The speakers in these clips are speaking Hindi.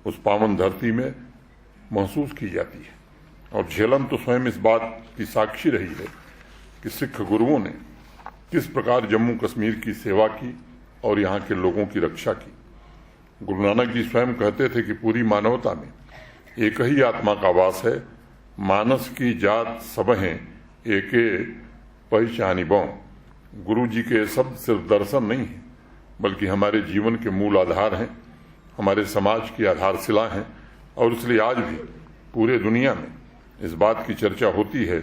उस पावन धरती में महसूस की जाती है। और झेलम तो स्वयं इस बात की साक्षी रही है कि सिख गुरुओं ने किस प्रकार जम्मू कश्मीर की सेवा की और यहाँ के लोगों की रक्षा की। गुरु नानक जी स्वयं कहते थे कि पूरी मानवता में एक ही आत्मा का वास है, मानस की जात सब हैं एके पहचानी बौ। गुरु जी के शब्द सिर्फ दर्शन नहीं है, बल्कि हमारे जीवन के मूल आधार हैं, हमारे समाज की आधारशिला हैं। और इसलिए आज भी पूरे दुनिया में इस बात की चर्चा होती है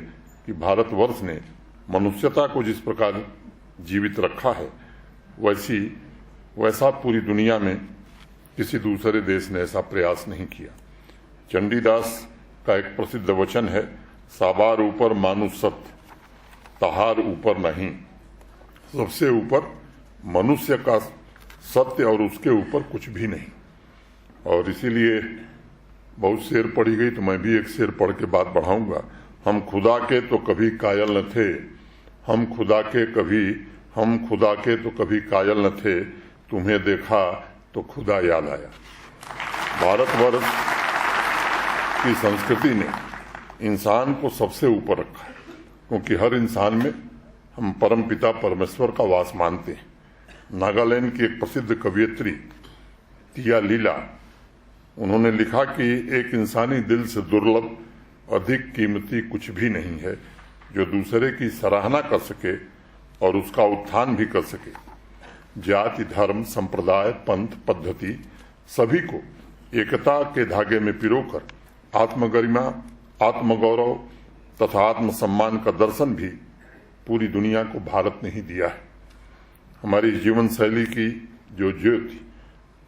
कि भारतवर्ष ने मनुष्यता को जिस प्रकार जीवित रखा है, वैसा पूरी दुनिया में किसी दूसरे देश ने ऐसा प्रयास नहीं किया। चंडीदास का एक प्रसिद्ध वचन है, साबार ऊपर मानुष सत्य, तहार ऊपर नहीं। सबसे ऊपर मनुष्य का सत्य और उसके ऊपर कुछ भी नहीं। और इसीलिए बहुत शेर पढ़ी गई, तो मैं भी एक शेर पढ़ के बात बढ़ाऊंगा। हम खुदा के तो कभी कायल न थे, हम खुदा के तो कभी कायल न थे, तुम्हें देखा तो खुदा याद आया। भारतवर्ष की संस्कृति ने इंसान को सबसे ऊपर रखा है, क्योंकि हर इंसान में हम परम पिता परमेश्वर का वास मानते हैं। नागालैंड की एक प्रसिद्ध कवियत्री तिया लीला, उन्होंने लिखा कि एक इंसानी दिल से दुर्लभ अधिक कीमती कुछ भी नहीं है जो दूसरे की सराहना कर सके और उसका उत्थान भी कर सके। जाति, धर्म, संप्रदाय, पंथ, पद्धति सभी को एकता के धागे में पिरोकर आत्मगरिमा, आत्मगौरव तथा आत्मसम्मान का दर्शन भी पूरी दुनिया को भारत ने ही दिया है। हमारी जीवन शैली की जो ज्योति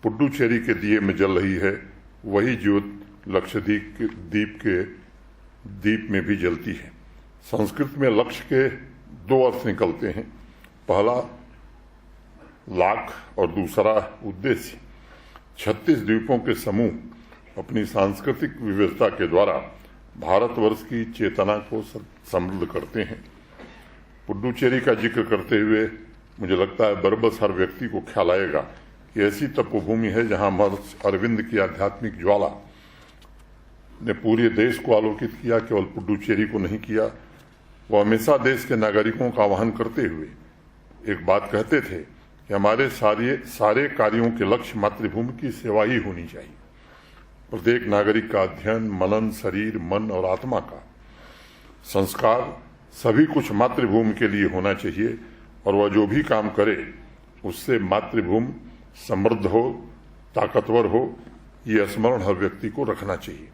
पुडुचेरी के दिए में जल रही है, वही ज्योत लक्षद्वीप के दीप में भी जलती है। संस्कृत में लक्ष्य के दो अर्थ निकलते हैं, पहला लाख और दूसरा उद्देश्य। 36 द्वीपों के समूह अपनी सांस्कृतिक विविधता के द्वारा भारतवर्ष की चेतना को समृद्ध करते हैं। पुडुचेरी का जिक्र करते हुए मुझे लगता है बरबस हर व्यक्ति को ख्याल आएगा कि ऐसी तपोभूमि है जहां महर्षि अरविंद की आध्यात्मिक ज्वाला ने पूरे देश को आलोकित किया, केवल पुडुचेरी को नहीं किया। वो हमेशा देश के नागरिकों का आह्वान करते हुए एक बात कहते थे कि हमारे सारे कार्यों के लक्ष्य मातृभूमि की सेवा ही होनी चाहिए। प्रत्येक नागरिक का अध्ययन, मनन, शरीर, मन और आत्मा का संस्कार सभी कुछ मातृभूमि के लिए होना चाहिए, और वह जो भी काम करे उससे मातृभूमि समृद्ध हो, ताकतवर हो, ये स्मरण हर व्यक्ति को रखना चाहिए।